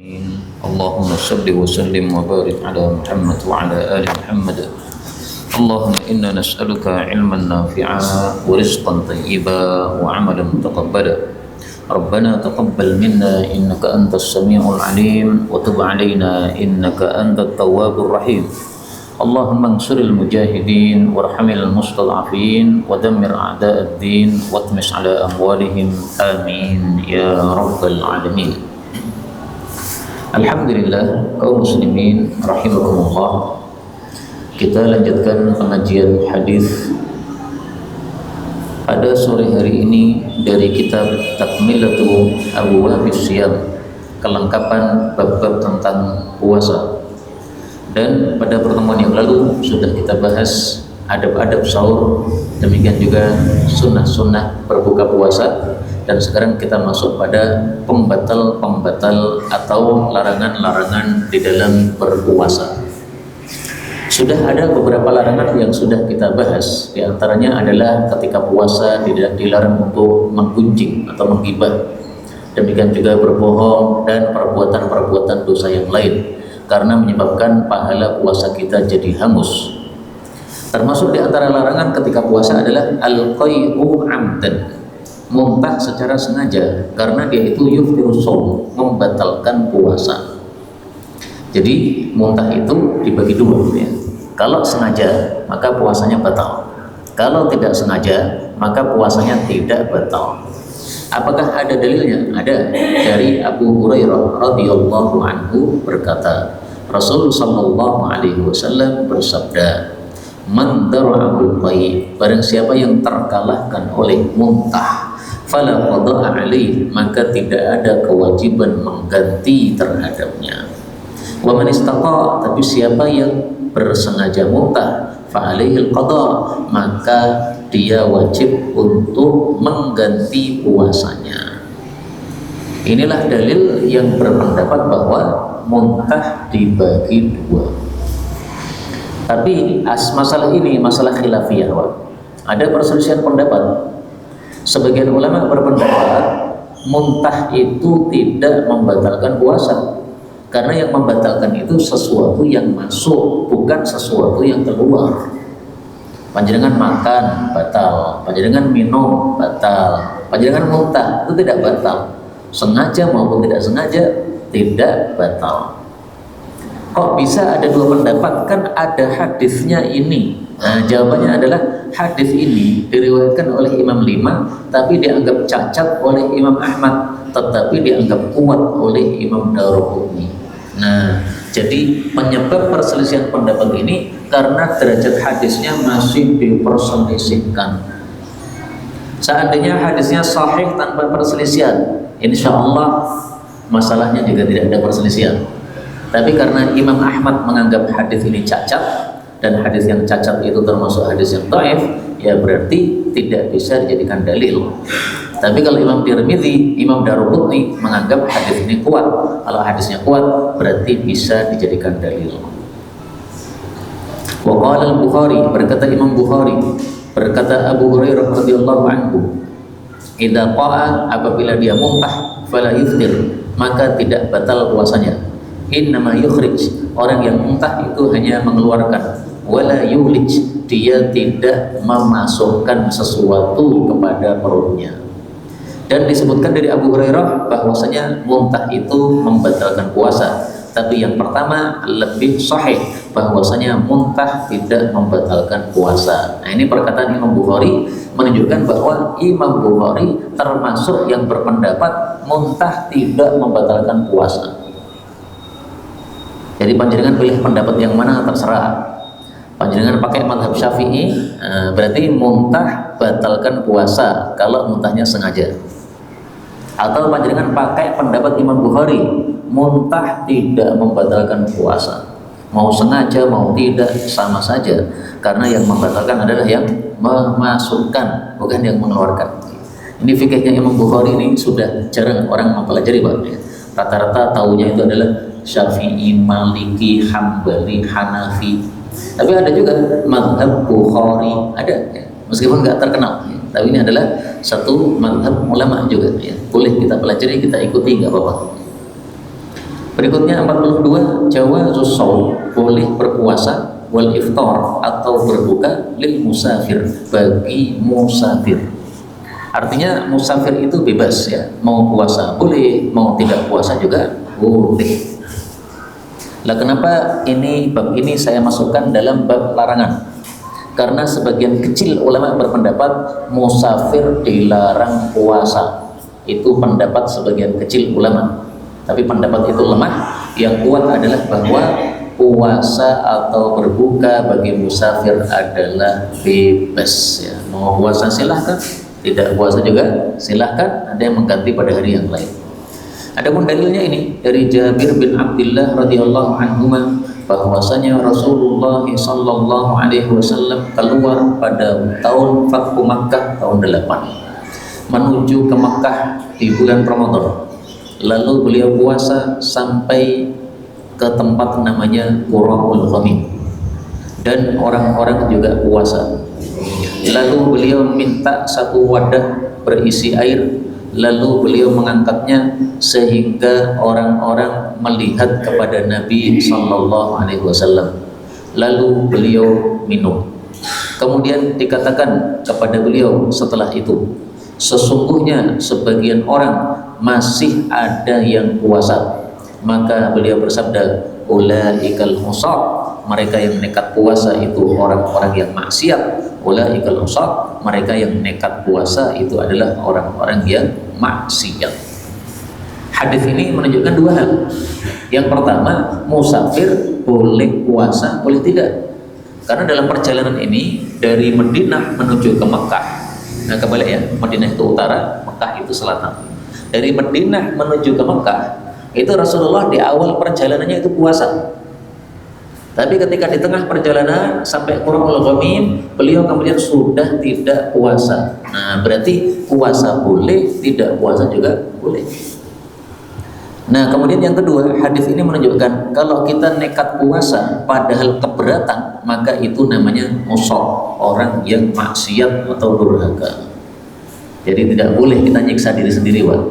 اللهم صل وسلم وبارك على محمد وعلى آل محمد. اللهم إنا نسألك علما نافعا ورزقا طيبا وعملا متقبلا. ربنا تقبل منا إنك أنت السميع العليم وتب علينا إنك أنت التواب الرحيم. اللهم انصر المجاهدين وارحم المستضعفين ودمر أعداء الدين واطمس على أموالهم آمين يا رب العالمين. Alhamdulillah, kaum muslimin rahimakumullah. Kita lanjutkan pengajian hadis pada sore hari ini dari kitab Takmilatu Abwaabis Shiyam, kelengkapan bab-bab tentang puasa. Dan pada pertemuan yang lalu sudah kita bahas adab-adab sahur, demikian juga sunnah-sunnah berbuka puasa. Dan sekarang kita masuk pada pembatal-pembatal atau larangan-larangan di dalam berpuasa. Sudah ada beberapa larangan yang sudah kita bahas. Di antaranya adalah ketika puasa tidak dilarang untuk menggunjing atau menggibah. Demikian juga berbohong dan perbuatan-perbuatan dosa yang lain, karena menyebabkan pahala puasa kita jadi hangus. Termasuk di antara larangan ketika puasa adalah al-qai'u 'amdan, muntah secara sengaja, karena dia itu yuftiru shaum, membatalkan puasa. Jadi muntah itu dibagi dua ya. Kalau sengaja maka puasanya batal. Kalau tidak sengaja maka puasanya tidak batal. Apakah ada dalilnya? Ada. Dari Abu Hurairah radhiyallahu anhu berkata, Rasul sallallahu alaihi wasallam bersabda, "Man dara'ul qai', barang siapa yang terkalahkan oleh muntah, fala qada'a alaih, maka tidak ada kewajiban mengganti terhadapnya. Wa man istaqa', tapi siapa yang bersengaja muntah, fa alaihil qada', maka dia wajib untuk mengganti puasanya." Inilah dalil yang berpendapat bahwa muntah dibagi dua. Tapi masalah ini masalah khilafiyah, ada perselisihan pendapat. Sebagian ulama berpendapat muntah itu tidak membatalkan puasa, karena yang membatalkan itu sesuatu yang masuk, bukan sesuatu yang keluar. Panjenengan makan batal, panjenengan minum batal, panjenengan muntah itu tidak batal, sengaja maupun tidak sengaja tidak batal. Kok bisa ada dua pendapat? Kan ada hadisnya ini. Nah, jawabannya adalah hadis ini diriwayatkan oleh Imam 5, tapi dianggap cacat oleh Imam Ahmad, tetapi dianggap kuat oleh Imam Daruqutni. Nah, jadi penyebab perselisihan pendapat ini karena derajat hadisnya masih diperselisihkan. Seandainya hadisnya sahih tanpa perselisihan, insya Allah masalahnya juga tidak ada perselisihan. Tapi karena Imam Ahmad menganggap hadis ini cacat, dan hadis yang cacat itu termasuk hadis yang dhaif, ya berarti tidak bisa dijadikan dalil. Tapi kalau Imam Tirmidzi, Imam Daruqutni menganggap hadis ini kuat. Kalau hadisnya kuat, berarti bisa dijadikan dalil. Wa qala al-Bukhari, berkata Imam Bukhari, berkata Abu Hurairah radhiyallahu anhu, idza qa'a, apabila dia muntah, fala yuftir, maka tidak batal puasanya. Innama yukhrij, orang yang muntah itu hanya mengeluarkan, wala yulij, dia tidak memasukkan sesuatu kepada perutnya. Dan disebutkan dari Abu Hurairah bahwasanya muntah itu membatalkan puasa. Tapi yang pertama lebih sahih, bahwasanya muntah tidak membatalkan puasa. Nah, ini perkataan Imam Bukhari menunjukkan bahwa Imam Bukhari termasuk yang berpendapat muntah tidak membatalkan puasa. Jadi panjenengan pilih pendapat yang mana terserah. Panjenengan pakai mazhab Syafi'i, berarti muntah batalkan puasa kalau muntahnya sengaja. Atau panjenengan pakai pendapat Imam Bukhari, muntah tidak membatalkan puasa. Mau sengaja mau tidak sama saja, karena yang membatalkan adalah yang memasukkan, bukan yang mengeluarkan. Ini fikihnya Imam Bukhari ini sudah jarang orang mempelajari, Pak. Rata-rata taunya itu adalah Syafi'i, Maliki, Hambali, Hanafi. Tapi ada juga mazhab Bukhari, ada ya. Meskipun nggak terkenal ya. Tapi ini adalah satu mazhab ulama juga ya. Boleh kita pelajari, kita ikuti, nggak apa-apa. Berikutnya 42, jawazus shaum, boleh berpuasa wal iftar atau berbuka lil musafir, bagi musafir. Artinya musafir itu bebas ya, mau puasa boleh, mau tidak puasa juga boleh. Lah kenapa bab ini saya masukkan dalam bab larangan? Karena sebagian kecil ulama berpendapat musafir dilarang puasa. Itu pendapat sebagian kecil ulama. Tapi pendapat itu lemah. Yang kuat adalah bahwa puasa atau berbuka bagi musafir adalah bebas ya. Mau puasa silahkan, tidak puasa juga silahkan, ada yang mengganti pada hari yang lain. Adapun dalilnya ini dari Jabir bin Abdullah radhiyallahu anhuma, bahwasanya Rasulullah sallallahu alaihi wasallam keluar pada tahun Fathu Makkah tahun 8 menuju ke Makkah di bulan Ramadan. Lalu beliau puasa sampai ke tempat namanya Qura'ul Ghamim, dan orang-orang juga puasa. Lalu beliau minta satu wadah berisi air, lalu beliau mengangkatnya sehingga orang-orang melihat kepada Nabi sallallahu alaihi wasallam. Lalu beliau minum. Kemudian dikatakan kepada beliau setelah itu, sesungguhnya sebagian orang masih ada yang puasa. Maka beliau bersabda, ulaikal husad, mereka yang nekat puasa itu orang-orang yang maksiat. Ulaikal husad, mereka yang nekat puasa itu adalah orang-orang yang maksiat. Hadis ini menunjukkan dua hal. Yang pertama, musafir boleh puasa, boleh tidak. Karena dalam perjalanan ini dari Madinah menuju ke Mekah, nah kebalik ya, Madinah itu utara, Mekah itu selatan. Dari Madinah menuju ke Mekah itu Rasulullah di awal perjalanannya itu puasa. Tapi ketika di tengah perjalanan sampai Qura'ul Ghamim, beliau kemudian sudah tidak puasa. Nah, berarti puasa boleh, tidak puasa juga boleh. Nah, kemudian yang kedua, hadis ini menunjukkan kalau kita nekat puasa padahal keberatan, maka itu namanya musab, orang yang maksiat atau durhaka. Jadi tidak boleh kita nyiksa diri sendiri, Pak.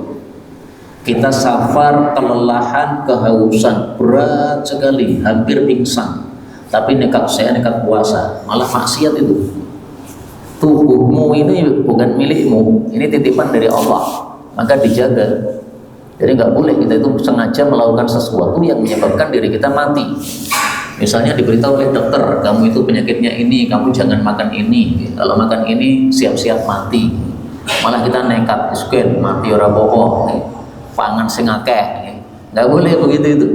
Kita safar, kelelahan, kehausan, berat sekali, hampir pingsan, tapi saya nekat puasa, malah maksiat itu. Tubuhmu ini bukan milikmu, ini titipan dari Allah, maka dijaga. Jadi nggak boleh kita itu sengaja melakukan sesuatu yang menyebabkan diri kita mati. Misalnya diberitahu oleh dokter, kamu itu penyakitnya ini, kamu jangan makan ini, kalau makan ini siap-siap mati. Malah kita nekat, isken mati ora apa-apa, pangan sing akeh. Nggak boleh begitu itu.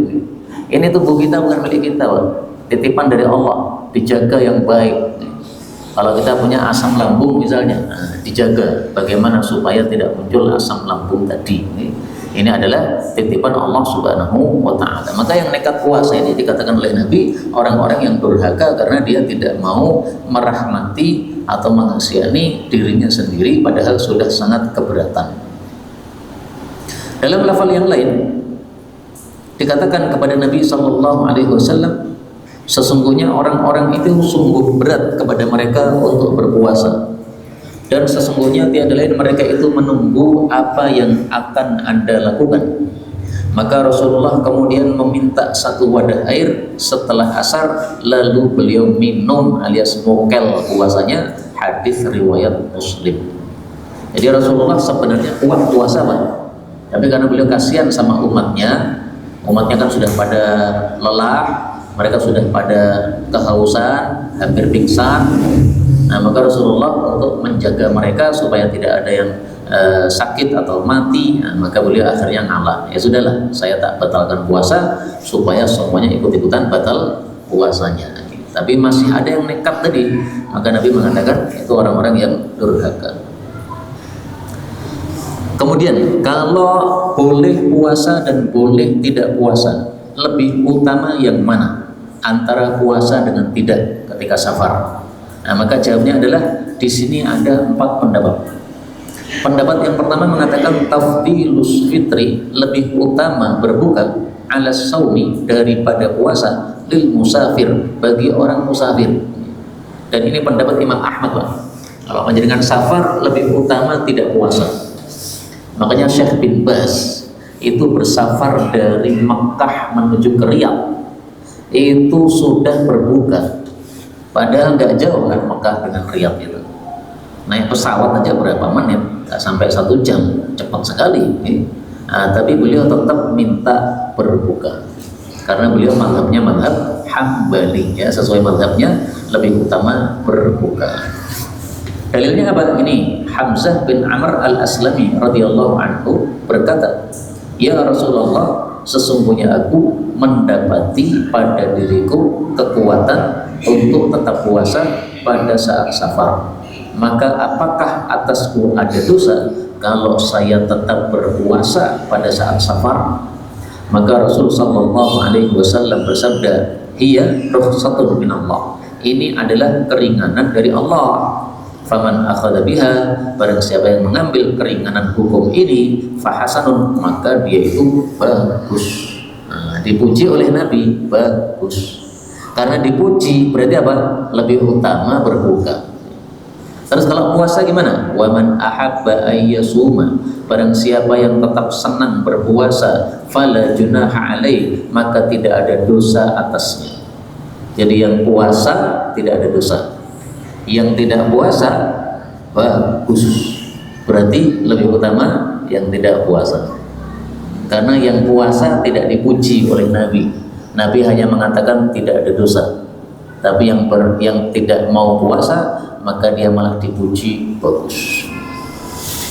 Ini tubuh kita bukan milik kita, Pak. Titipan dari Allah, dijaga yang baik. Kalau kita punya asam lambung misalnya, dijaga bagaimana supaya tidak muncul asam lambung tadi. Ini adalah titipan Allah Subhanahu wa ta'ala. Maka yang nekat puasa ini dikatakan oleh Nabi orang-orang yang durhaka karena dia tidak mau merahmati atau mengasihani dirinya sendiri padahal sudah sangat keberatan. Dalam lafal yang lain dikatakan kepada Nabi sallallahu alaihi wasallam, sesungguhnya orang-orang itu sungguh berat kepada mereka untuk berpuasa, dan sesungguhnya tiada lain mereka itu menunggu apa yang akan Anda lakukan. Maka Rasulullah kemudian meminta satu wadah air setelah asar, lalu beliau minum alias mokel puasanya. Hadis riwayat Muslim. Jadi Rasulullah sebenarnya kuat puasa, Pak, tapi karena beliau kasihan sama umatnya kan sudah pada lelah, mereka sudah pada kehausan, hampir pingsan. Nah, maka Rasulullah untuk menjaga mereka supaya tidak ada yang sakit atau mati, maka beliau akhirnya ngalah. Ya sudahlah, saya tak batalkan puasa supaya semuanya ikut-ikutan batal puasanya. Tapi masih ada yang nekat tadi, maka Nabi mengatakan itu orang-orang yang durhaka. Kemudian kalau boleh puasa dan boleh tidak puasa, lebih utama yang mana antara puasa dengan tidak ketika safar? Nah, maka jawabnya adalah di sini ada 4 pendapat. Pendapat yang pertama mengatakan tafdilus fitri, lebih utama berbuka ala saumi daripada puasa lil musafir, bagi orang musafir. Dan ini pendapat Imam Ahmad, Pak. Kalau menjadikan safar lebih utama tidak puasa. Makanya Syekh bin Baz itu bersafar dari Mekah menuju ke Riyadh, itu sudah berbuka. Padahal nggak jauh kan Mekah dengan Riyadh itu. Naik pesawat aja berapa menit, nggak sampai 1 jam, cepat sekali. Tapi beliau tetap minta berbuka karena beliau mazhabnya mazhab Hambali, ya, sesuai mazhabnya lebih utama berbuka. Dalilnya apa? Ini Hamzah bin Amr al-Aslami radhiyallahu anhu berkata, ya Rasulullah, sesungguhnya aku mendapati pada diriku kekuatan untuk tetap puasa pada saat safar. Maka apakah atasku ada dosa kalau saya tetap berpuasa pada saat safar? Maka Rasul sallallahu alaihi wasallam bersabda, hiya rukhsatun minallah. Ini adalah keringanan dari Allah. Faman akhadha biha, barang siapa yang mengambil keringanan hukum ini, fahasanun, maka dia itu bagus. Dipuji oleh Nabi, bagus. Karena dipuji berarti apa? Lebih utama berbuka. Terus kalau puasa gimana? Waman ahabba ayyasuma, barang siapa yang tetap senang berpuasa, fala junaha alaih, maka tidak ada dosa atasnya. Jadi yang puasa tidak ada dosa, yang tidak puasa bagus. Berarti lebih utama yang tidak puasa. Karena yang puasa tidak dipuji oleh Nabi. Nabi hanya mengatakan tidak ada dosa. Tapi yang tidak mau puasa, maka dia malah dipuji bagus.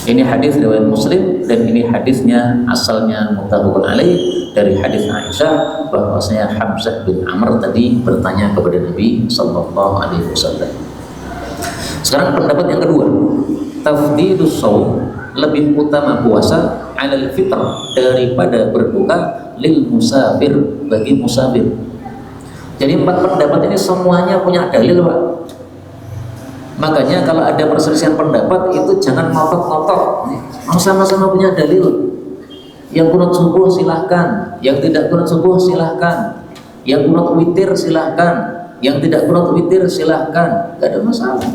Ini hadis riwayat Muslim, dan ini hadisnya asalnya muttafaqun alaih dari hadis Aisyah, bahwasanya Hamzah bin Amr tadi bertanya kepada Nabi sallallahu alaihi wasallam. Sekarang pendapat yang kedua, tafdhilus shaum, lebih utama puasa alal fitr, daripada berbuka, lil musafir, bagi musafir. Jadi 4 pendapat ini semuanya punya dalil, Pak. Makanya kalau ada perselisihan pendapat itu jangan ngotot-ngotot. Sama-sama punya dalil. Yang kunut subuh silahkan, yang tidak kunut subuh silahkan, yang kunut witir silahkan, yang tidak kunut witir silahkan, gak ada masalah.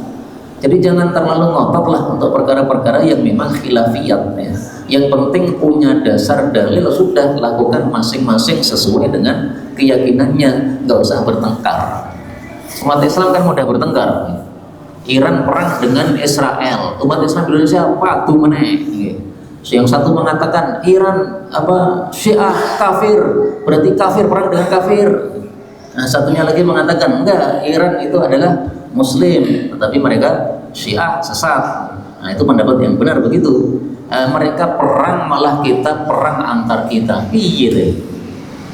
Jadi jangan terlalu ngotot lah untuk perkara-perkara yang memang khilafiyat, ya. Yang penting punya dasar dalil, sudah lakukan masing-masing sesuai dengan keyakinannya, nggak usah bertengkar. Umat Islam kan mudah bertengkar. Iran perang dengan Israel, umat Islam di Indonesia patuh meneh. Yang satu mengatakan Iran Syiah kafir, berarti kafir perang dengan kafir. Nah, satunya lagi mengatakan enggak, Iran itu adalah Muslim, tetapi mereka Syiah sesat. Nah, itu pendapat yang benar begitu. Mereka perang malah kita perang antar kita. Iya deh.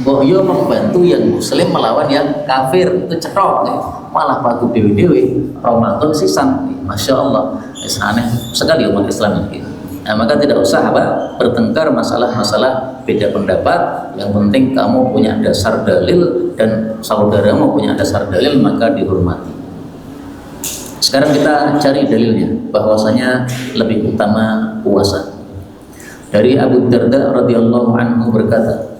Boyo membantu yang Muslim melawan yang kafir, itu cetok, malah patuh dewi-dewi, Ramadan sisan, masya Allah, aneh sekali umat Islam ini. Nah, maka tidak usah bertengkar masalah-masalah beda pendapat. Yang penting kamu punya dasar dalil dan saudaramu punya dasar dalil, maka dihormati. Sekarang kita cari dalilnya, bahwasanya lebih utama puasa. Dari Abu Darda radhiyallahu anhu berkata,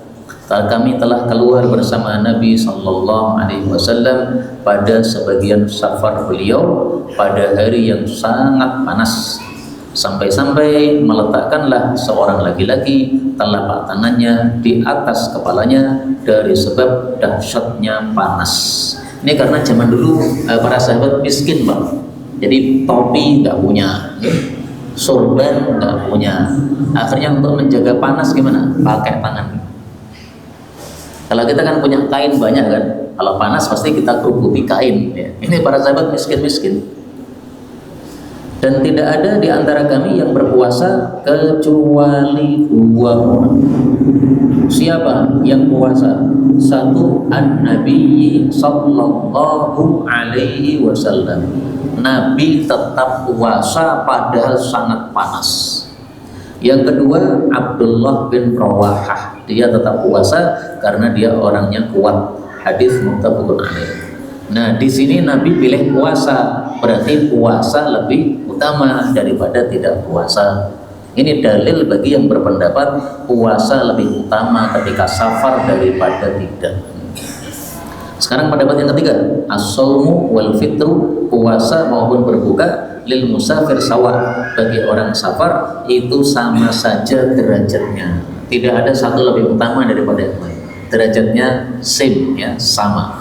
kami telah keluar bersama Nabi sallallahu alaihi wasallam pada sebagian safar beliau pada hari yang sangat panas, sampai-sampai meletakkanlah seorang laki-laki telapak tangannya di atas kepalanya dari sebab dahsyatnya panas. Ini karena zaman dulu para sahabat miskin, Bang. Jadi topi nggak punya, sorban nggak punya. Akhirnya untuk menjaga panas gimana? Pakai tangan. Kalau kita kan punya kain banyak kan, kalau panas pasti kita kerubuti kain, ya. Ini para sahabat miskin-miskin. Dan tidak ada di antara kami yang berpuasa kecuali 2 orang. Siapa yang puasa? Satu, an-Nabi sallallahu alaihi wasallam. Nabi tetap puasa padahal sangat panas. Yang kedua, Abdullah bin Rawahah, dia tetap puasa karena dia orangnya kuat. Hadis muttafaqun alaih. Nah, di sini Nabi pilih puasa, berarti puasa lebih utama daripada tidak puasa. Ini dalil bagi yang berpendapat puasa lebih utama ketika safar daripada tidak. Sekarang pendapat yang ketiga, as-shaumu wal fitru, puasa maupun berbuka, lil musafir sawa, bagi orang safar itu sama saja derajatnya. Tidak ada satu lebih utama daripada yang lain. Derajatnya same, ya, sama.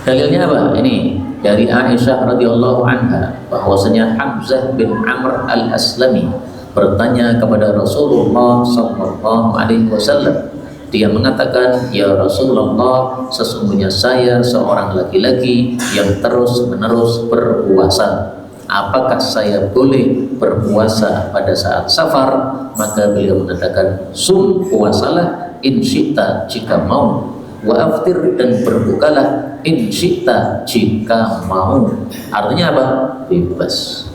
Dalilnya apa? Ini dari Aisyah radhiyallahu anha bahwasanya Hamzah bin Amr al-Aslami bertanya kepada Rasulullah sallallahu alaihi wasallam. Dia mengatakan, "Ya Rasulullah, sesungguhnya saya seorang laki-laki yang terus-menerus berpuasa. Apakah saya boleh berpuasa pada saat safar?" Maka beliau mengatakan, "Sum, puasalah in syi'ta jika mau, wa aftir, dan berbukalah in syi'ta jika mau." Artinya apa? Bebas.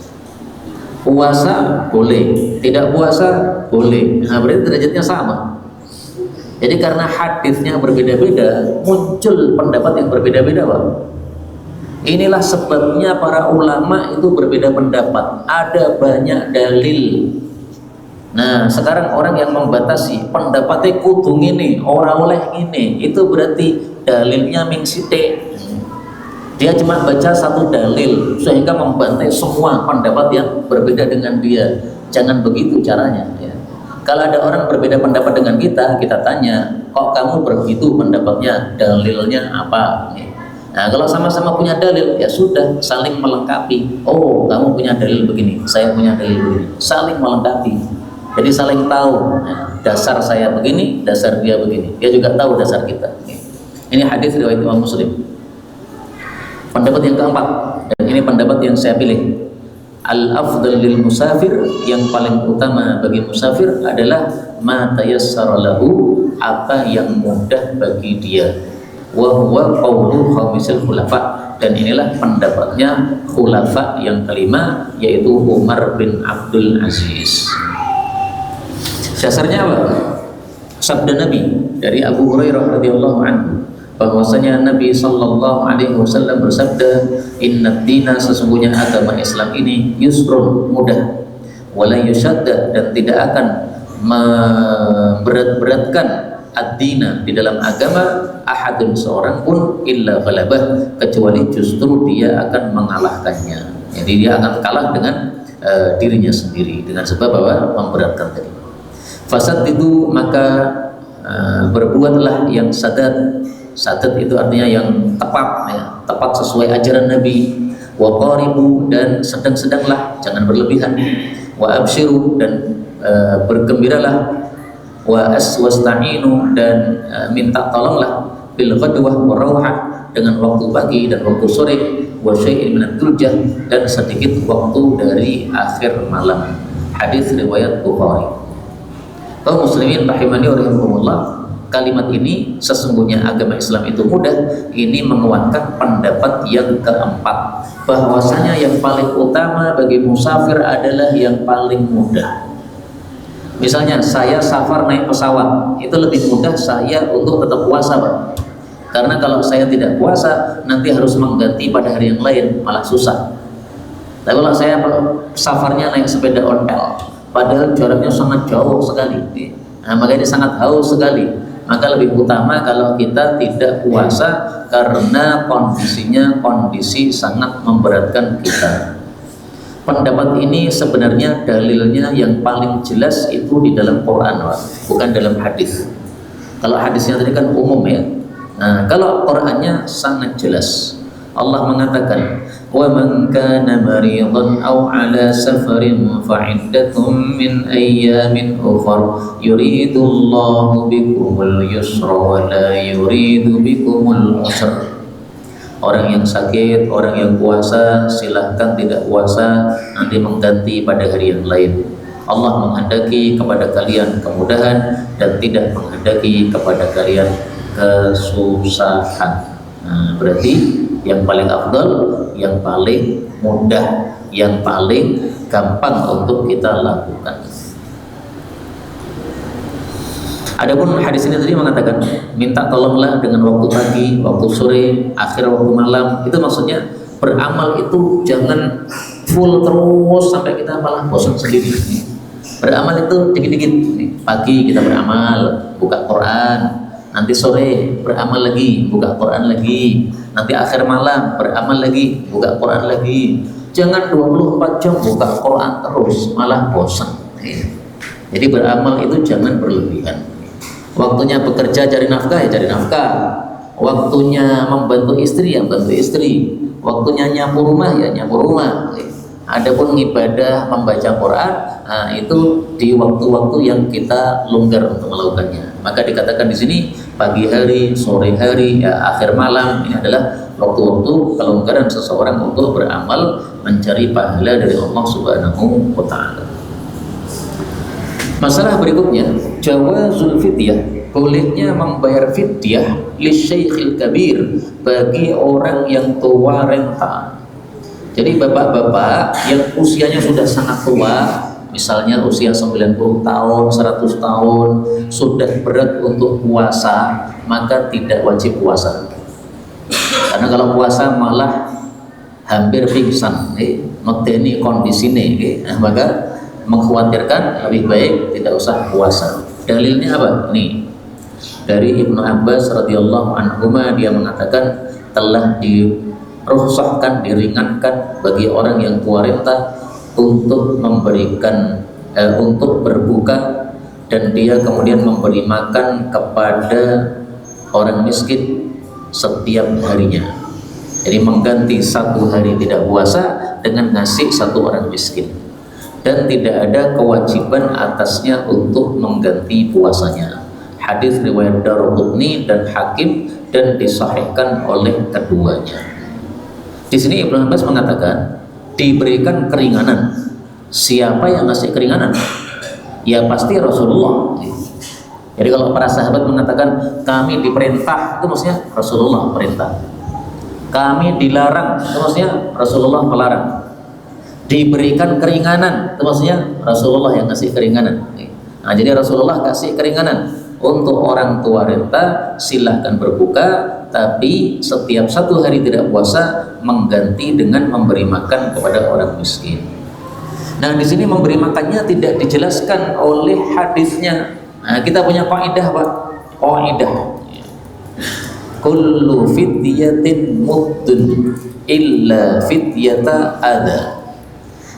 Puasa boleh, tidak puasa boleh. Nah, berarti derajatnya sama. Jadi karena hadisnya berbeda-beda, muncul pendapat yang berbeda-beda, Pak. Inilah sebabnya para ulama itu berbeda pendapat. Ada banyak dalil. Nah, sekarang orang yang membatasi pendapatnya kudu ngene, ora oleh ngene, itu berarti dalilnya ming sithik. Dia cuma baca satu dalil sehingga membantai semua pendapat yang berbeda dengan dia. Jangan begitu caranya, ya. Kalau ada orang berbeda pendapat dengan kita tanya, kok kamu begitu pendapatnya, dalilnya apa? Nah, kalau sama-sama punya dalil, ya sudah, saling melengkapi. Oh, kamu punya dalil begini, saya punya dalil begini, saling melengkapi. Jadi saling tahu, nah, dasar saya begini, dasar dia begini. Dia juga tahu dasar kita. Ini hadis riwayat Imam Muslim. Pendapat yang keempat, dan ini pendapat yang saya pilih. Al-afdal lil musafir, yang paling utama bagi musafir adalah ma tayassara lahu, apa yang mudah bagi dia. Wa huwa qaulu khamisil khulafa, dan inilah pendapatnya khulafa yang kelima, yaitu Umar bin Abdul Aziz. Dasarnya apa? Sabda Nabi dari Abu Hurairah radhiyallahu anhu bahwasanya Nabi sallallahu alaihi wasallam bersabda, "Inna dina, sesungguhnya agama Islam ini yusrun, mudah, wala yushadda, dan tidak akan memberat-beratkan ad-dina di dalam agama ahadun, seorang pun, illa ghalabah, kecuali justru dia akan mengalahkannya." Jadi dia akan kalah dengan dirinya sendiri dengan sebab bahwa memberatkan tadi. Fasad itu, maka berbuatlah yang sadat. Sadat itu artinya yang tepat, ya, tepat sesuai ajaran Nabi. Wa qaribu, dan sedang-sedanglah, jangan berlebihan. Wa abshiru, dan bergembiralah. Wa wasta'inu, dan minta tolonglah. Bil ghadwah wa rawhah, dengan waktu pagi dan waktu sore. Wa syai'in minad duljah, dan sedikit waktu dari akhir malam. Hadis riwayat Bukhari. Kaum muslimin rahimani wa rahimakumullah, kalimat ini, sesungguhnya agama Islam itu mudah, ini menguatkan pendapat yang keempat, bahwasanya yang paling utama bagi musafir adalah yang paling mudah. Misalnya saya safar naik pesawat, itu lebih mudah saya untuk tetap puasa, Pak. Karena kalau saya tidak puasa, nanti harus mengganti pada hari yang lain, malah susah. Tapi kalau saya safarnya naik sepeda ontel, padahal jaraknya sangat jauh sekali, nah, maka ini sangat haus sekali, maka lebih utama kalau kita tidak puasa karena kondisinya kondisi sangat memberatkan kita. Pendapat ini sebenarnya dalilnya yang paling jelas itu di dalam Quran, bukan dalam hadis. Kalau hadisnya tadi kan umum, ya. Nah, kalau Qurannya sangat jelas. Allah mengatakan, "Wa man kana maridan aw ala safarin fa iddatun min ayyamin ukhra yuridullahu bikumul yusra wa la yuridu bikumul usra." Orang yang sakit, orang yang puasa, silahkan tidak puasa, nanti mengganti pada hari yang lain. Allah menghendaki kepada kalian kemudahan dan tidak menghendaki kepada kalian kesusahan. Nah, berarti yang paling afdal, yang paling mudah, yang paling gampang untuk kita lakukan. Adapun hadis ini tadi mengatakan minta tolonglah dengan waktu pagi, waktu sore, akhir waktu malam. Itu maksudnya beramal itu jangan full terus sampai kita malah bosan sendiri. Beramal itu dikit-dikit. Pagi kita beramal, buka Quran. Nanti sore beramal lagi, buka Quran lagi. Nanti akhir malam beramal lagi, buka Quran lagi. Jangan 24 jam buka Quran terus, malah bosan. Jadi beramal itu jangan berlebihan. Waktunya bekerja cari nafkah ya cari nafkah. Waktunya membantu istri ya bantu istri. Waktunya nyapu rumah ya nyapu rumah. Adapun ibadah membaca Quran, nah itu di waktu-waktu yang kita longgar untuk melakukannya. Maka dikatakan di sini pagi hari, sore hari, ya, akhir malam ini adalah waktu-waktu kelonggaran seseorang untuk beramal mencari pahala dari Allah Subhanahu wa taala. Masalah berikutnya, jawazul fidyah, bolehnya membayar fidyah li syaikhil kabir bagi orang yang tua renta. Jadi bapak-bapak yang usianya sudah sangat tua, misalnya usia 90 tahun, 100 tahun, sudah berat untuk puasa, maka tidak wajib puasa. Karena kalau puasa malah hampir pingsan, medeni kondisine, maka mengkhawatirkan lebih baik tidak usah puasa. Dalilnya apa? Nih, dari Ibnu Abbas radhiyallahu anhuma dia mengatakan telah dirukhsahkan, diringankan bagi orang yang tua renta untuk memberikan untuk berbuka dan dia kemudian memberi makan kepada orang miskin setiap harinya. Jadi mengganti satu hari tidak puasa dengan ngasih satu orang miskin, dan tidak ada kewajiban atasnya untuk mengganti puasanya. Hadis riwayat Daruqutni dan Hakim dan disahihkan oleh keduanya. Di sini Ibnu Abbas mengatakan diberikan keringanan. Siapa yang ngasih keringanan? Ya pasti Rasulullah. Jadi kalau para sahabat mengatakan kami diperintah, itu maksudnya Rasulullah perintah. Kami dilarang, itu maksudnya Rasulullah melarang. Diberikan keringanan, itu maksudnya Rasulullah yang kasih keringanan. Nah, jadi Rasulullah kasih keringanan untuk orang tua renta, silahkan berbuka, tapi setiap satu hari tidak puasa mengganti dengan memberi makan kepada orang miskin. Nah, di sini memberi makannya tidak dijelaskan oleh hadisnya. Nah, kita punya kaidah, Pak. Kaidah. Kullu fidyatin muddun illa fidyata ada.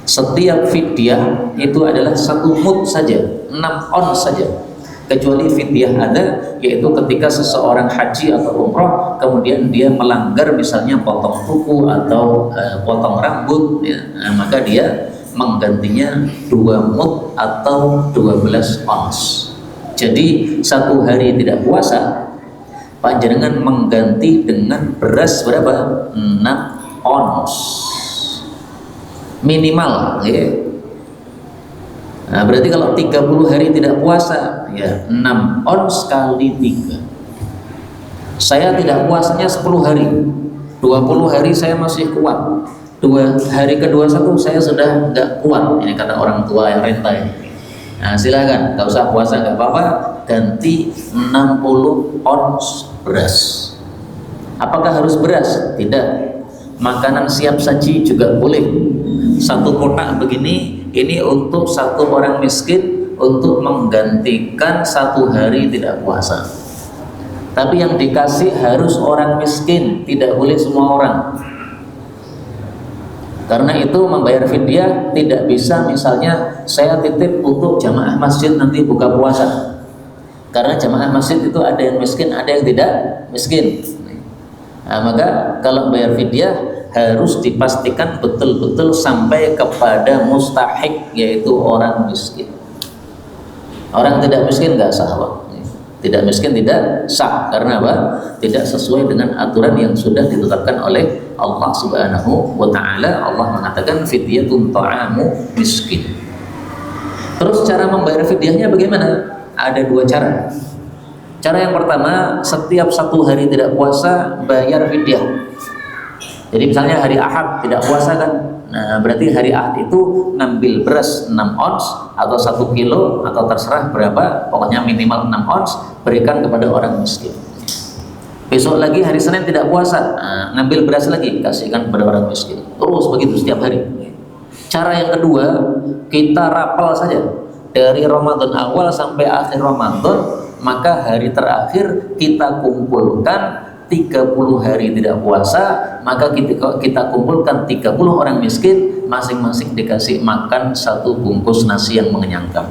Setiap fidyah itu adalah satu mud saja, 6 on saja. Kecuali fidyah ada, yaitu ketika seseorang haji atau umrah kemudian dia melanggar misalnya potong kuku atau potong rambut, ya, maka dia menggantinya 2 mud atau 12 ons. Jadi satu hari tidak puasa, panjenengan mengganti dengan beras berapa? 6 ons minimal, ya. Nah, berarti kalau 30 hari tidak puasa, ya 6 ons kali 3. Saya tidak puasanya 10 hari, 20 hari saya masih kuat, 2 hari ke-21 saya sudah nggak kuat. Ini kata orang tua yang renta ini. Nah, silakan, nggak usah puasa, nggak apa-apa, ganti 60 ons beras. Apakah harus beras? Tidak. Makanan siap saji juga boleh. Satu kotak begini, ini untuk satu orang miskin untuk menggantikan satu hari tidak puasa. Tapi yang dikasih harus orang miskin, tidak boleh semua orang. Karena itu membayar fidyah tidak bisa misalnya saya titip untuk jamaah masjid nanti buka puasa. Karena jamaah masjid itu ada yang miskin, ada yang tidak miskin. Nah, maka kalau bayar fidyah harus dipastikan betul-betul sampai kepada mustahik, yaitu orang miskin. Orang tidak miskin nggak sah, Pak. Tidak miskin tidak sah. Karena apa? Tidak sesuai dengan aturan yang sudah ditetapkan oleh Allah Subhanahu wa ta'ala. Allah mengatakan fidyatun ta'amu miskin. Terus cara membayar fidyahnya bagaimana? Ada 2 cara. Cara yang pertama, setiap satu hari tidak puasa bayar fidyah. Jadi misalnya hari Ahad tidak puasa kan, nah berarti hari Ahad itu ngambil beras 6 ons atau 1 kilo atau terserah berapa, pokoknya minimal 6 ons, berikan kepada orang miskin. Besok lagi hari Senin tidak puasa, nah, ngambil beras lagi, kasihkan kepada orang miskin. Terus begitu setiap hari. Cara yang kedua, kita rapal saja dari Ramadan awal sampai akhir Ramadan, maka hari terakhir kita kumpulkan 30 hari tidak puasa, maka kita kumpulkan 30 orang miskin, masing-masing dikasih makan 1 bungkus nasi yang mengenyangkan.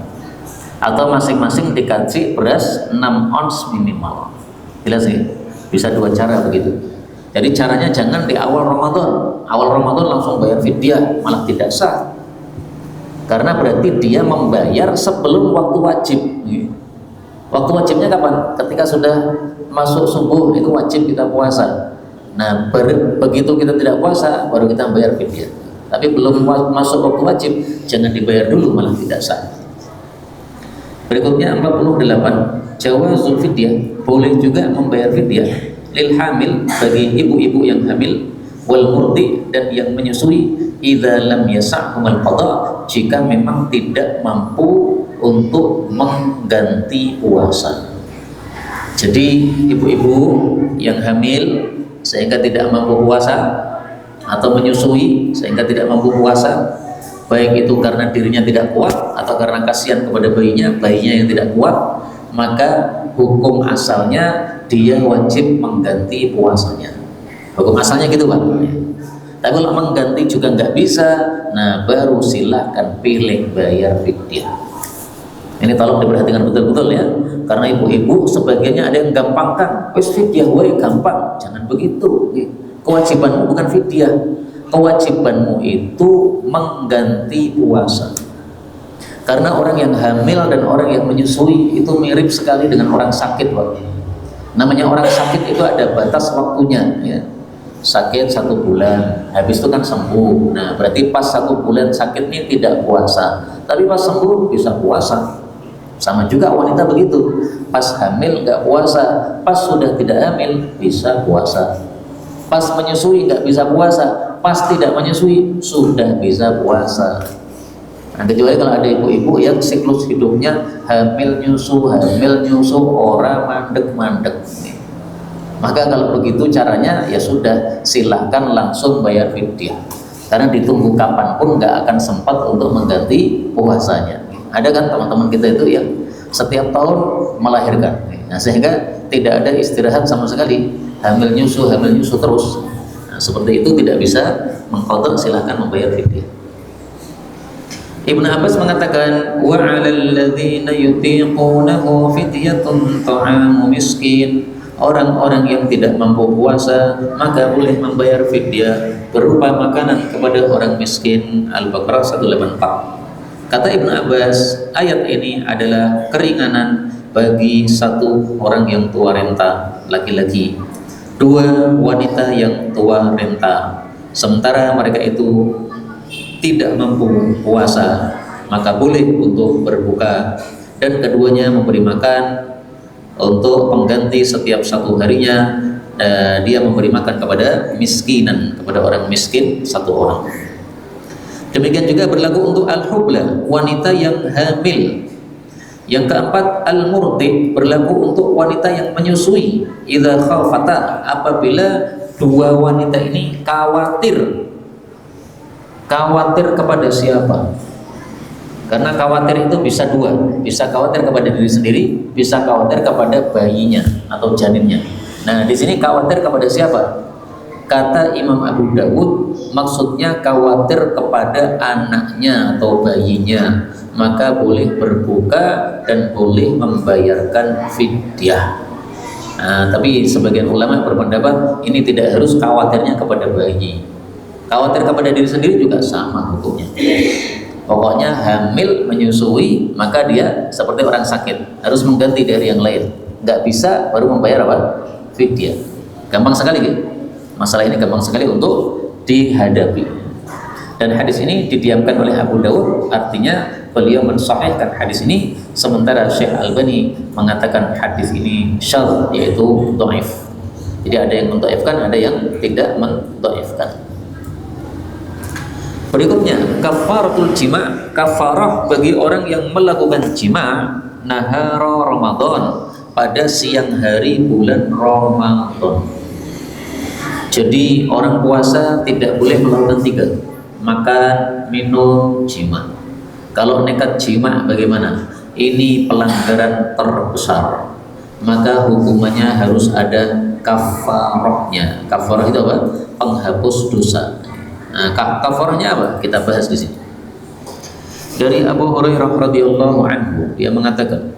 atau masing-masing dikasih beras 6 ons minimal. Jelas sih, bisa dua cara begitu. Jadi caranya jangan di awal Ramadan langsung bayar fidyah, malah tidak sah. Karena berarti dia membayar sebelum waktu wajib. Waktu wajibnya kapan? Ketika sudah masuk subuh itu wajib kita puasa. Nah, begitu kita tidak puasa baru kita bayar fidyah. Tapi belum masuk waktu wajib, jangan dibayar dulu, malah tidak sah. Berikutnya 48, jawazul fidyah, boleh juga membayar fidyah lil hamil, bagi ibu-ibu yang hamil, wal murdi, dan yang menyusui, idza lam yas'humul qada, jika memang tidak mampu untuk mengganti puasa. Jadi ibu-ibu yang hamil sehingga tidak mampu puasa, atau menyusui sehingga tidak mampu puasa, baik itu karena dirinya tidak kuat atau karena kasihan kepada bayinya yang tidak kuat, maka hukum asalnya dia wajib mengganti puasanya. Hukum asalnya gitu Pak. Tapi kalau mengganti juga nggak bisa, nah baru silahkan pilih bayar fidyah. Ini tolong diperhatikan betul-betul ya, karena ibu-ibu sebagiannya ada yang gampangkan, wes fidyah wae gampang. Jangan begitu. Kewajibanmu bukan fidyah, kewajibanmu itu mengganti puasa. Karena orang yang hamil dan orang yang menyusui itu mirip sekali dengan orang sakit Pak. Namanya orang sakit itu ada batas waktunya ya. Sakit 1 bulan, habis itu kan sembuh. Nah berarti pas 1 bulan sakit ini tidak puasa, tapi pas sembuh bisa puasa. Sama juga wanita begitu, pas hamil nggak puasa, pas sudah tidak hamil bisa puasa. Pas menyusui nggak bisa puasa, pas tidak menyusui sudah bisa puasa. Nah, kecuali kalau ada ibu-ibu yang siklus hidupnya hamil nyusu, orang mandek-mandek. Maka kalau begitu caranya ya sudah, silahkan langsung bayar fidyah. Karena ditunggu kapanpun nggak akan sempat untuk mengganti puasanya. Ada kan teman-teman kita itu yang setiap tahun melahirkan, nah, sehingga tidak ada istirahat sama sekali, hamil nyusu terus. Nah, seperti itu tidak bisa mengqadha, silahkan membayar fidyah. Ibnu Abbas mengatakan, wa 'alal ladzina yutiqunahu fidyatun ta'amu miskin. Orang-orang yang tidak mampu puasa maka boleh membayar fidyah berupa makanan kepada orang miskin. Al-Baqarah 184. Kata Ibnu Abbas, ayat ini adalah keringanan bagi satu orang yang tua renta laki-laki, 2 wanita yang tua renta, sementara mereka itu tidak mampu puasa, maka boleh untuk berbuka, dan keduanya memberi makan untuk pengganti setiap 1 harinya. Dia memberi makan kepada miskinan, kepada orang miskin 1 orang. Demikian juga berlaku untuk al-hubla, wanita yang hamil. Yang keempat, al-murdi, berlaku untuk wanita yang menyusui. Idza khafata, apabila 2 wanita ini khawatir kepada siapa? Karena khawatir itu bisa 2, bisa khawatir kepada diri sendiri, bisa khawatir kepada bayinya atau janinnya. Nah, di sini khawatir kepada siapa? Kata Imam Abu Dawud, maksudnya khawatir kepada anaknya atau bayinya, maka boleh berbuka dan boleh membayarkan fidyah. Nah, tapi sebagian ulama berpendapat ini tidak harus khawatirnya kepada bayi. Khawatir kepada diri sendiri juga sama hukumnya. Pokoknya hamil menyusui maka dia seperti orang sakit, harus mengganti dari yang lain. Nggak bisa baru membayar apa? Fidyah. Gampang sekali gitu. Masalah ini gampang sekali untuk dihadapi. Dan hadis ini didiamkan oleh Abu Dawud, artinya beliau mensahihkan hadis ini, sementara Syekh Albani mengatakan hadis ini syadz, yaitu dhaif. Jadi ada yang mendhaifkan, ada yang tidak mendhaifkan. Berikutnya, kafaratul jima', kafarah bagi orang yang melakukan jima' nahara Ramadan, pada siang hari bulan Ramadan. Jadi orang puasa tidak boleh melakukan 3, makan, minum, jima'. Kalau nekat jima' bagaimana? Ini pelanggaran terbesar, maka hukumannya harus ada kafarahnya. Kafarah itu apa? Penghapus dosa. Nah, kafarahnya apa? Kita bahas di sini. Dari Abu Hurairah radhiyallahu anhu, dia mengatakan,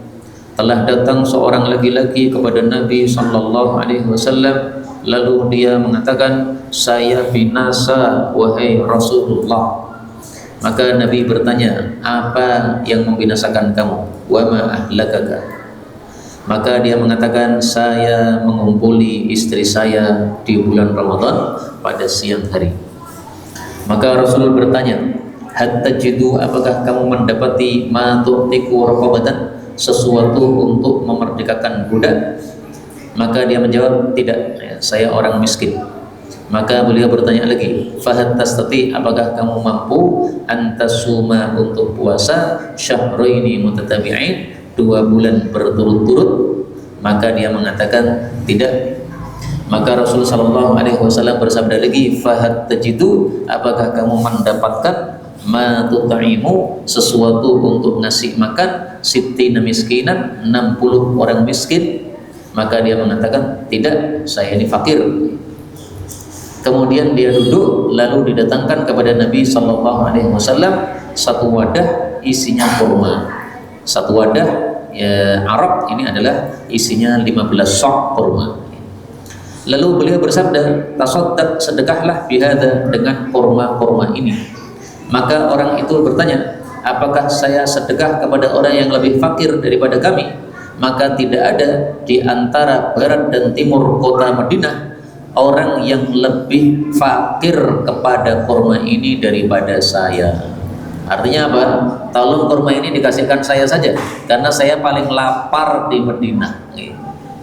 telah datang seorang laki-laki kepada Nabi sallallahu alaihi wasallam, lalu dia mengatakan, saya binasa wahai Rasulullah. Maka Nabi bertanya, apa yang membinasakan kamu? Wa ma ahlakaka? Maka dia mengatakan, saya mengumpuli istri saya di bulan Ramadan pada siang hari. Maka Rasul bertanya, hatta jidu, apakah kamu mendapati ma tu'tiku raqabatan, sesuatu untuk memerdekakan budak? Maka dia menjawab, tidak, saya orang miskin. Maka beliau bertanya lagi, fahad tastati, apakah kamu mampu antasuma, untuk puasa syahraini mutatabi'ain, 2 bulan berturut-turut? Maka dia mengatakan tidak. Maka Rasul sallallahu alaihi wasallam bersabda lagi, fahad tajidu, apakah kamu mendapatkan ma tut'imu, sesuatu untuk ngasih makan sittina miskinan, 60 orang miskin? Maka dia mengatakan tidak, saya ini fakir. Kemudian dia duduk, lalu didatangkan kepada Nabi sallallahu alaihi wasallam satu wadah isinya kurma. Satu wadah Arab ini adalah isinya 15 sok kurma. Lalu beliau bersabda, tasaddaq, sedekahlah bihada, dengan kurma-kurma ini. Maka orang itu bertanya, apakah saya sedekah kepada orang yang lebih fakir daripada kami? Maka tidak ada di antara barat dan timur kota Madinah orang yang lebih fakir kepada kurma ini daripada saya. Artinya apa? Tolong kurma ini dikasihkan saya saja, karena saya paling lapar di Madinah.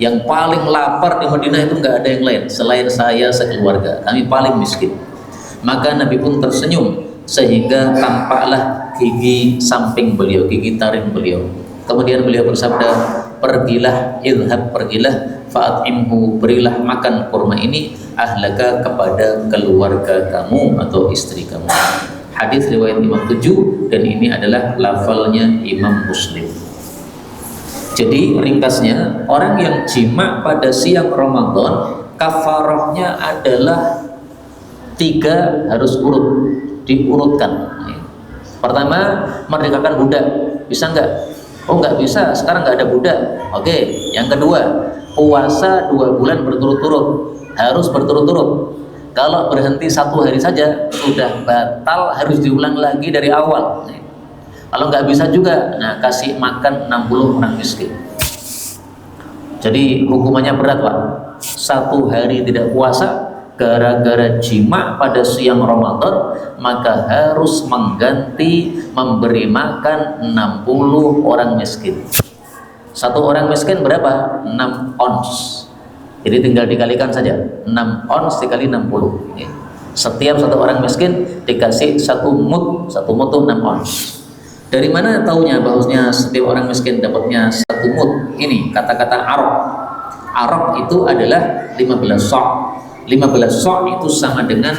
Yang paling lapar di Madinah itu nggak ada yang lain selain saya sekeluarga. Kami paling miskin. Maka Nabi pun tersenyum, sehingga tampaklah gigi samping beliau, gigi taring beliau. Kemudian beliau bersabda, pergilah, idhab, pergilah, fa'at'imhu, berilah makan kurma ini, ahlaka, kepada keluarga kamu atau istri kamu. Hadis riwayat Imam 7, dan ini adalah lafalnya Imam Muslim. Jadi ringkasnya, orang yang jima pada siang Ramadan, kafarahnya adalah 3, harus diurutkan. Pertama, merdekakan budak, bisa enggak? Oh nggak bisa, sekarang nggak ada budak. Oke. Yang kedua, puasa 2 bulan berturut-turut, harus berturut-turut. Kalau berhenti 1 hari saja sudah batal, harus diulang lagi dari awal. Kalau nggak bisa juga, nah kasih makan 60 orang miskin. Jadi hukumannya berat, Pak. 1 hari tidak puasa gara-gara jima pada siang Ramadan, maka harus mengganti memberi makan 60 orang miskin. 1 orang miskin berapa? 6 ons. Jadi tinggal dikalikan saja, 6 ons dikali 60. Setiap 1 orang miskin dikasih 1 mud. 1 mud itu 6 ons. Dari mana taunya bahwasanya setiap orang miskin dapatnya 1 mud? Ini kata-kata arok. Arok itu adalah 15 sok. 15 sok itu sama dengan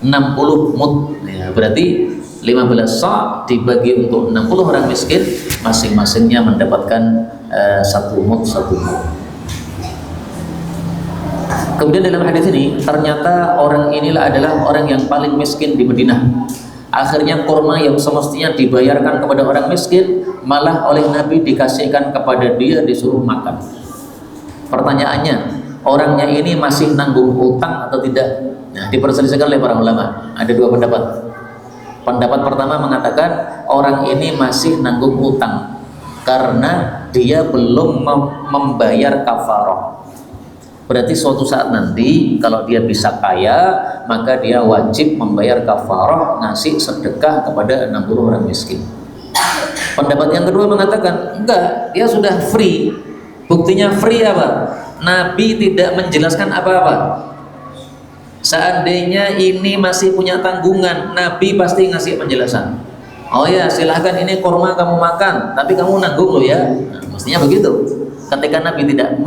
60 mud. Ya, berarti 15 sok dibagi untuk 60 orang miskin, masing-masingnya mendapatkan 1 mud, 1 mud. Kemudian dalam hadis ini, ternyata orang inilah adalah orang yang paling miskin di Madinah. Akhirnya kurma yang semestinya dibayarkan kepada orang miskin, malah oleh Nabi dikasihkan kepada dia, disuruh makan. Pertanyaannya, orangnya ini masih nanggung utang atau tidak? Nah, diperselisihkan oleh para ulama. Ada 2 pendapat. Pendapat pertama mengatakan orang ini masih nanggung utang karena dia belum membayar kafarah. Berarti suatu saat nanti kalau dia bisa kaya, maka dia wajib membayar kafarah, ngasih sedekah kepada 60 orang miskin. Pendapat yang kedua mengatakan enggak, dia sudah free. Buktinya free apa? Nabi tidak menjelaskan apa-apa. Seandainya ini masih punya tanggungan, Nabi pasti ngasih penjelasan. Oh ya, silahkan ini kurma kamu makan, tapi kamu nanggung loh ya. Nah, mestinya begitu. Ketika Nabi tidak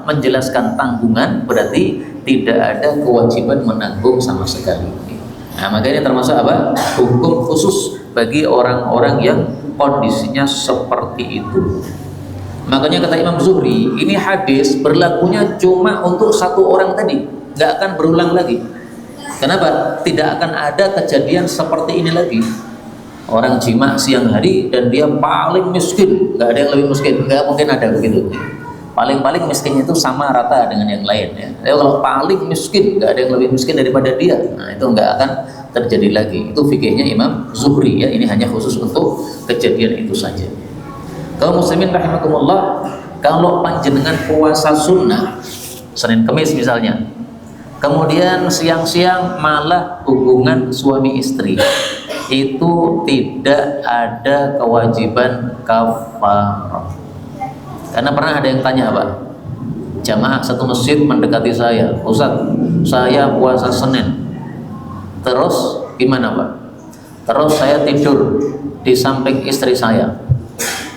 menjelaskan tanggungan, berarti tidak ada kewajiban menanggung sama sekali. Nah, makanya termasuk apa? Hukum khusus bagi orang-orang yang kondisinya seperti itu. Makanya kata Imam Zuhri, ini hadis berlakunya cuma untuk 1 orang tadi, nggak akan berulang lagi. Kenapa? Tidak akan ada kejadian seperti ini lagi. Orang jima siang hari dan dia paling miskin, nggak ada yang lebih miskin, nggak mungkin ada begitu. Paling-paling miskinnya itu sama rata dengan yang lain ya. Tapi kalau paling miskin, nggak ada yang lebih miskin daripada dia. Nah itu nggak akan terjadi lagi. Itu fikihnya Imam Zuhri ya. Ini hanya khusus untuk kejadian itu saja. Kaum muslimin rahimakumullah, kalau panjenengan puasa sunnah Senin Kemis misalnya, kemudian siang-siang malah hubungan suami istri, itu tidak ada kewajiban kafarah. Karena pernah ada yang tanya Pak, jamaah satu masjid mendekati saya, Ustaz, saya puasa Senin, terus gimana Pak? Terus saya tidur di samping istri saya,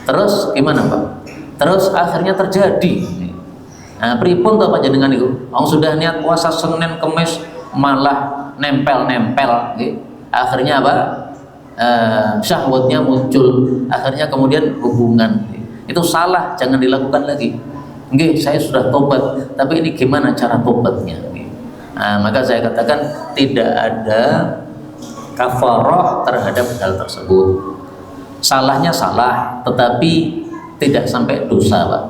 terus gimana Pak? Terus akhirnya terjadi. Nah, pripun tuh panjenengan itu? Orang sudah niat puasa Senin Kemis malah nempel-nempel, akhirnya apa? Syahwatnya muncul, akhirnya kemudian hubungan. Itu salah, jangan dilakukan lagi. Nggih, saya sudah tobat, tapi ini gimana cara tobatnya? Nah, maka saya katakan tidak ada kafarah terhadap hal tersebut. Salahnya salah, tetapi tidak sampai dosa, Pak.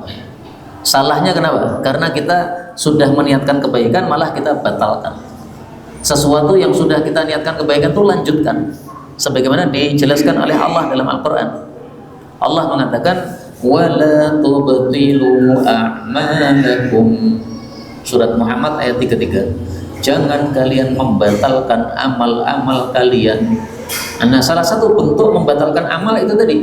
Salahnya kenapa? Karena kita sudah meniatkan kebaikan, malah kita batalkan. Sesuatu yang sudah kita niatkan kebaikan itu lanjutkan. Sebagaimana dijelaskan oleh Allah dalam Al-Quran. Allah mengatakan, وَلَا تُبْطِلُوا أَعْمَالَكُمْ. Surat Muhammad ayat 33. Jangan kalian membatalkan amal-amal kalian. Nah, salah satu bentuk membatalkan amal itu tadi,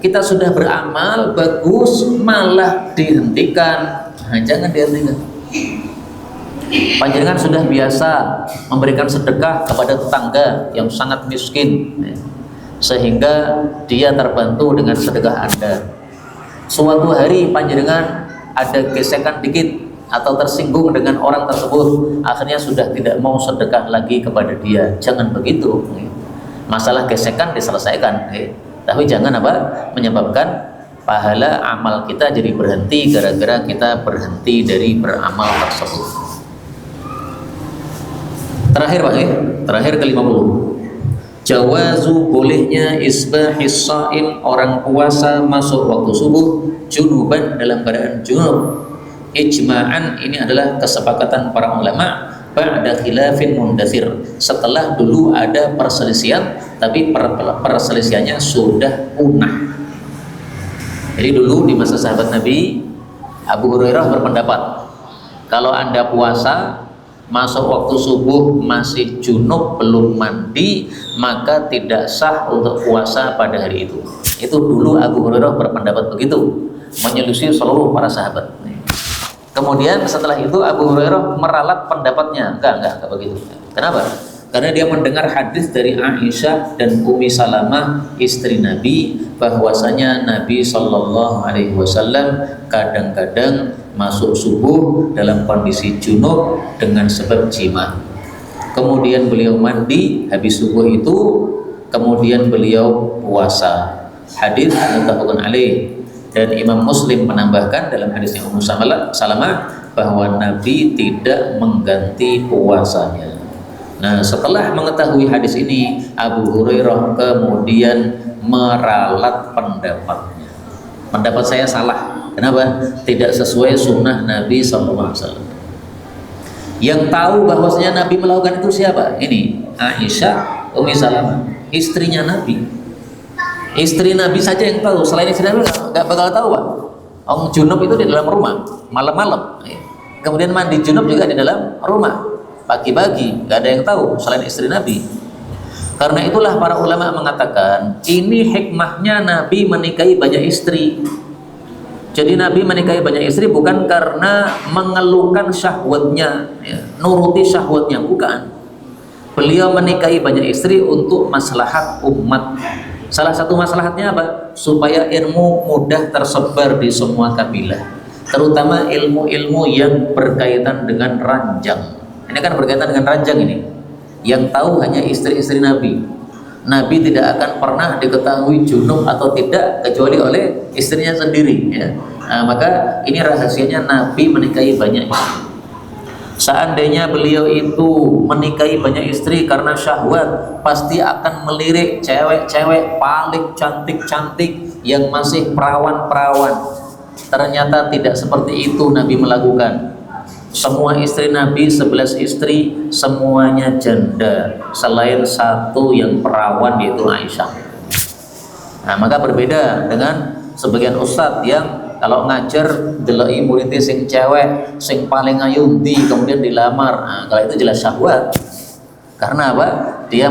kita sudah beramal bagus malah dihentikan. Nah, jangan dihentikan. Panjenengan sudah biasa memberikan sedekah kepada tetangga yang sangat miskin, sehingga dia terbantu dengan sedekah Anda. Suatu hari panjenengan ada gesekan dikit atau tersinggung dengan orang tersebut, akhirnya sudah tidak mau sedekah lagi kepada dia. Jangan begitu. Masalah gesekan diselesaikan, tapi jangan apa? Menyebabkan pahala amal kita jadi berhenti gara-gara kita berhenti dari beramal tersebut. Terakhir Pak, terakhir ke-50. Jawazu bolehnya isbahis shaim, orang puasa masuk waktu subuh junuban, dalam keadaan junub. Ijma'an, ini adalah kesepakatan para ulama, ba'da khilafin mundathir, setelah dulu ada perselisihan, tapi perselisihannya sudah punah. Jadi dulu di masa sahabat Nabi, Abu Hurairah berpendapat kalau Anda puasa masuk waktu subuh masih junub belum mandi, maka tidak sah untuk puasa pada hari itu. Itu dulu Abu Hurairah berpendapat begitu, menyelisih seluruh para sahabat. Kemudian setelah itu Abu Hurairah meralat pendapatnya, enggak begitu. Kenapa? Karena dia mendengar hadis dari Aisyah dan Ummi Salamah istri Nabi, bahwasanya Nabi Shallallahu Alaihi Wasallam kadang-kadang masuk subuh dalam kondisi junub dengan sebab jima. Kemudian beliau mandi habis subuh itu, kemudian beliau puasa. Hadis muttafaqun alaih. Dan Imam Muslim menambahkan dalam hadisnya Ummu Salamah bahwa Nabi tidak mengganti puasanya. Nah, setelah mengetahui hadis ini, Abu Hurairah kemudian meralat pendapatnya. Pendapat saya salah. Kenapa? Tidak sesuai sunnah Nabi SAW. Yang tahu bahwasanya Nabi melakukan itu siapa? Ini Aisyah Ummi Salamah, istrinya Nabi. Istri Nabi saja yang tahu, selain istri Nabi nggak bakal tahu Pak. Orang junub itu di dalam rumah malam-malam, kemudian mandi junub juga di dalam rumah pagi-pagi, nggak ada yang tahu selain istri Nabi. Karena itulah para ulama mengatakan ini hikmahnya Nabi menikahi banyak istri. Jadi Nabi menikahi banyak istri bukan karena mengeluhkan syahwatnya, nuruti syahwatnya, bukan. Beliau menikahi banyak istri untuk maslahat umat. Salah satu maslahatnya apa? Supaya ilmu mudah tersebar di semua kabilah, terutama ilmu-ilmu yang berkaitan dengan ranjang. Ini kan berkaitan dengan ranjang ini. Yang tahu hanya istri-istri Nabi. Nabi tidak akan pernah diketahui junub atau tidak kecuali oleh istrinya sendiri. Ya. Nah, maka ini rahasianya Nabi menikahi banyak istri. Seandainya beliau itu menikahi banyak istri karena syahwat, pasti akan melirik cewek-cewek paling cantik-cantik yang masih perawan-perawan. Ternyata tidak seperti itu Nabi melakukan. Semua istri Nabi, 11 istri, semuanya janda, selain satu yang perawan yaitu Aisyah. Nah, maka berbeda dengan sebagian ustadz yang kalau ngajar deloi muridnya sing cewek, sing paling ayu di kemudian dilamar. Nah, kalau itu jelas syahwat. Karena apa? Dia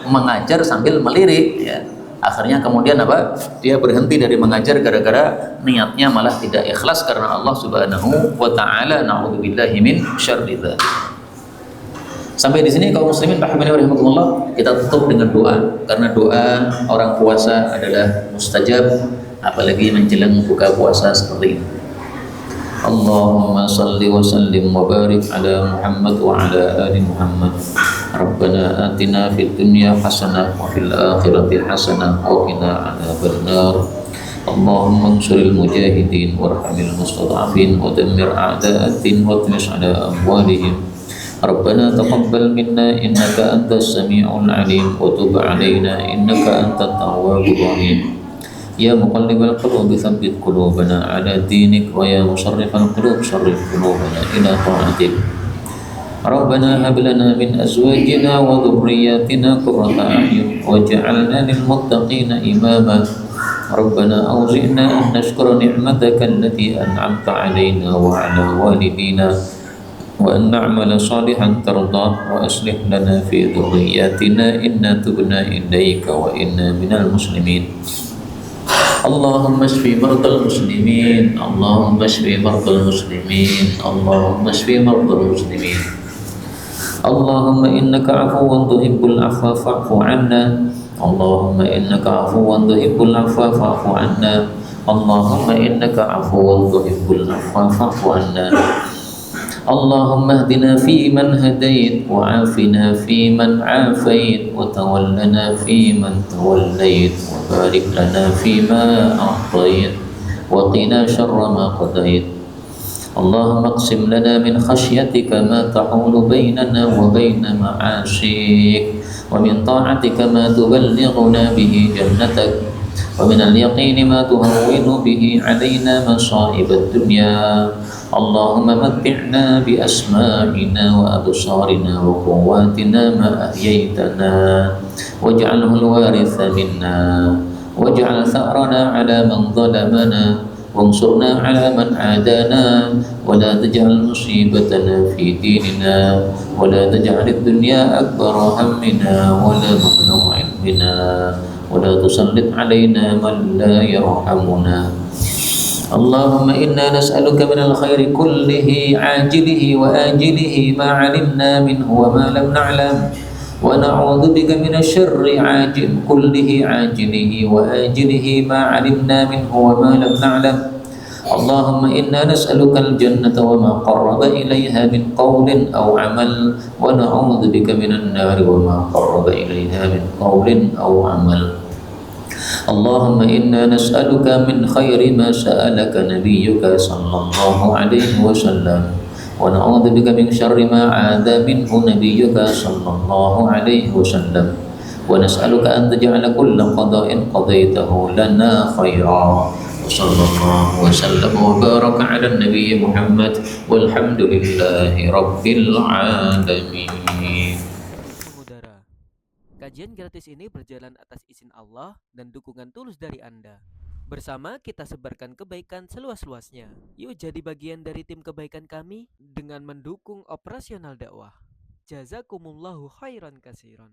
mengajar sambil melirik, ya. Akhirnya kemudian apa? Dia berhenti dari mengajar gara-gara niatnya malah tidak ikhlas karena Allah Subhanahu wa taala. Na'udzubillahi min syarri dzalik. Sampai di sini kaum muslimin rahimani wa rahimakumullah, kita tutup dengan doa karena doa orang puasa adalah mustajab, apalagi menjelang buka puasa seperti ini. Allahumma salli wa sallim wa barik ala Muhammad wa ala ali Muhammad. Rabbana atina fid dunya hasanah wa fil akhirati hasanah wa qina adzabannar. Allahumma ansuril mujahidin warhamil mustad'afin wa dammir a'da'ad-din wa tmis ala amwalihim. ربنا تقبل منا إنك أنت السميع العليم وتب علينا إنك أنت التواب الرحيم يا مقلب القلوب ثبت قلوبنا على دينك ويا مصرف القلوب صرف قلوبنا إلى طاعتك ربنا هب لنا من أزواجنا وذرياتنا قرة أعين واجعلنا للمتقين إماما ربنا أوزعنا أن نشكر نعمتك التي أنعمت علينا وعلى والدينا وأن نعمل صالحا ترضاه وأصلح لنا في ذرياتنا إنا تبنا إليك وإنا من المسلمين اللهم اشف مرضى المسلمين اللهم اشف مرضى المسلمين اللهم اشف مرضى المسلمين اللهم إنك عفو تحب العفو فاعف عنا اللهم إنك عفو تحب العفو فاعف عنا اللهم إنك عفو تحب العفو فاعف عنا اللهم اهدنا فيمن هديت وعافنا فيمن عافيت وتولنا فيمن توليت وبارك لنا فيما أعطيت وقنا شر ما قضيت اللهم اقسم لنا من خشيتك ما تحول بيننا وبين معاصيك ومن طاعتك ما تبلغنا به جنتك ومن اليقين ما تهون به علينا مصائب الدنيا اللهم متعنا بأسماعنا وأبصارنا وقواتنا ما أحييتنا واجعله الوارث منا واجعل ثأرنا على من ظلمنا وانصرنا على من عادانا ولا تجعل مصيبتنا في ديننا ولا تجعل الدنيا أكبر همنا ولا مبلغ علمنا ولا تسلط علينا من لا يرحمنا اللهم إنا نسألك من الخير كله عاجله وآجله ما علمنا منه وما لم نعلم ونعوذ بك من الشر عاجل كله عاجله وآجله ما علمنا منه وما لم نعلم اللهم إنا نسألك الجنة وما قرب إليها من قول أو عمل ونعوذ بك من النار وما قرب إليها من قول أو عمل اللهم إنا نسألك من خير ما سألك نبيك صلى الله عليه وسلم ونعوذ بك من شر ما عاذ منه نبيك صلى الله عليه وسلم ونسألك أن تجعل كل قضاء قضيته لنا خيرا وصلى الله وسلم وبارك على النبي محمد والحمد لله رب العالمين. Kajian gratis ini berjalan atas izin Allah dan dukungan tulus dari Anda. Bersama kita sebarkan kebaikan seluas-luasnya. Yuk jadi bagian dari tim kebaikan kami dengan mendukung operasional dakwah. Jazakumullahu khairan katsiran.